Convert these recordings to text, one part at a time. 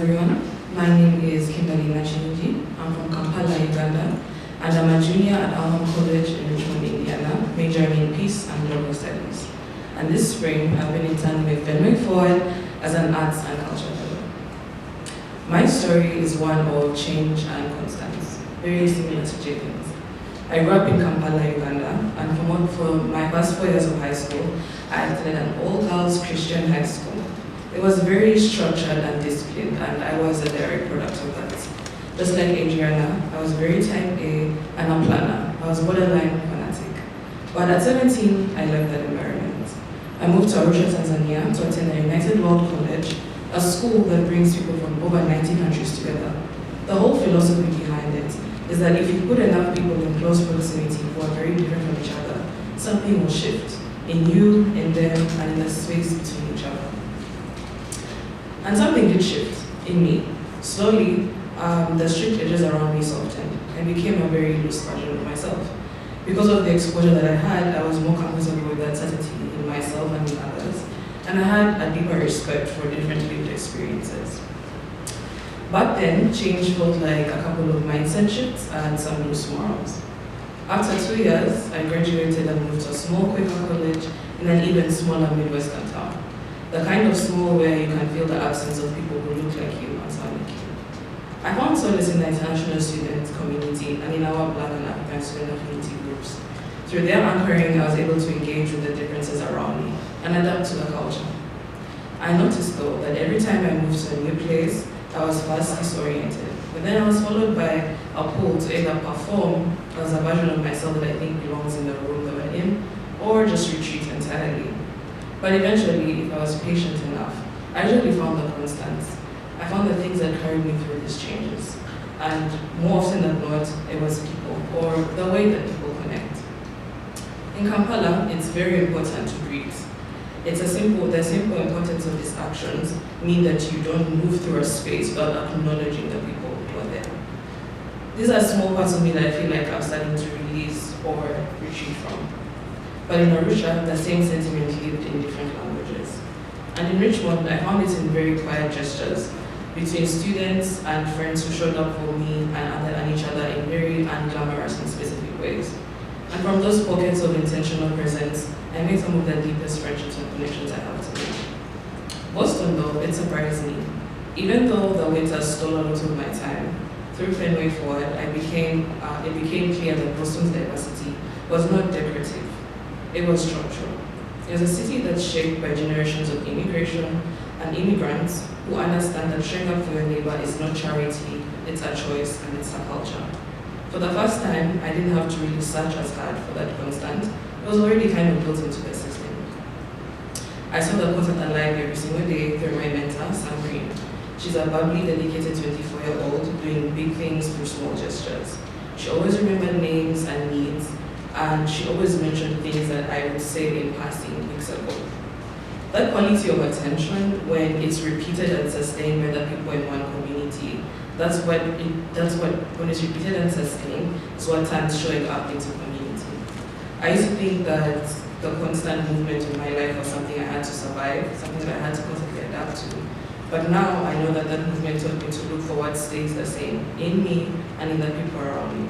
everyone. My name is Kimberly Nakiyingi. I'm from Kampala, Uganda, and I'm a junior at Earlham College in Richmond, Indiana, majoring in Peace and Global Studies. And this spring, I've been interning with Moving Forward as an Arts and Culture Fellow. My story is one of change and constance, very similar to Jacob's. I grew up in Kampala, Uganda, and for my first 4 years of high school, I attended an all-girls Christian high school. It was very structured and disciplined, and I was a direct product of that. Just like Adriana, I was very type A and a planner. I was borderline fanatic. But at 17, I left that environment. I moved to Arusha, Tanzania to attend a United World College, a school that brings people from over 90 countries together. The whole philosophy behind it is that if you put enough people in close proximity who are very different from each other, something will shift in you, in them, and in the space between each other. And something did shift in me. Slowly, the strict edges around me softened. I became a very loose version of myself. Because of the exposure that I had, I was more comfortable with that certainty in myself and in others, and I had a deeper respect for different lived experiences. Back then, change felt like a couple of mindset shifts and some loose morals. After 2 years, I graduated and moved to a small Quaker college in an even smaller Midwestern town. The kind of small where you can feel the absence of people who look like you and sound like you. I found solace in the international student community and in our Black and African student affinity groups. Through their anchoring, I was able to engage with the differences around me and adapt to the culture. I noticed though that every time I moved to a new place, I was first disoriented, but then I was followed by a pull to either perform as a version of myself that I think belongs in the room that we're in, or just retreat entirely. But eventually, if I was patient enough, I usually found the constants. I found the things that carried me through these changes. And more often than not, it was people, or the way that people connect. In Kampala, it's very important to breathe. The simple importance of these actions mean that you don't move through a space without acknowledging the people who are there. These are small parts of me that I feel like I'm starting to release or retreat from. But in Arusha, the same sentiment lived in different languages. And in Richmond, I found it in very quiet gestures between students and friends who showed up for me and each other in very unglamorous and specific ways. And from those pockets of intentional presence, I made some of the deepest friendships and connections I have today. Boston, though, it surprised me. Even though the winter stole a lot of my time, through Moving Forward, it became clear that Boston's diversity was not decorative. It was structural. It was a city that's shaped by generations of immigration and immigrants who understand that showing up for your neighbor is not charity, it's a choice, and it's a culture. For the first time, I didn't have to really search as hard for that constant. It was already kind of built into the system. I saw the constant alive every single day through my mentor, Sam Green. She's a bubbly, dedicated 24-year-old doing big things through small gestures. She always remembered names and needs, and she always mentioned things that I would say in passing weeks ago. That quality of attention, when it's repeated and sustained by the people in one community, when it's repeated and sustained, is what turns showing up into community. I used to think that the constant movement in my life was something I had to survive, something that I had to constantly adapt to. But now I know that that movement taught me to look for what stays the same in me and in the people around me.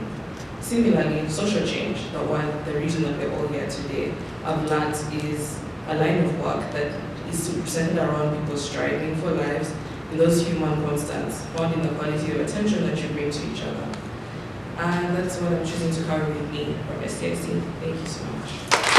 Similarly, social change, the reason that we're all here today, I've learned is a line of work that is centered around people striving for lives in those human constants, found in the quality of attention that you bring to each other. And that's what I'm choosing to carry with me from STIC. Thank you so much.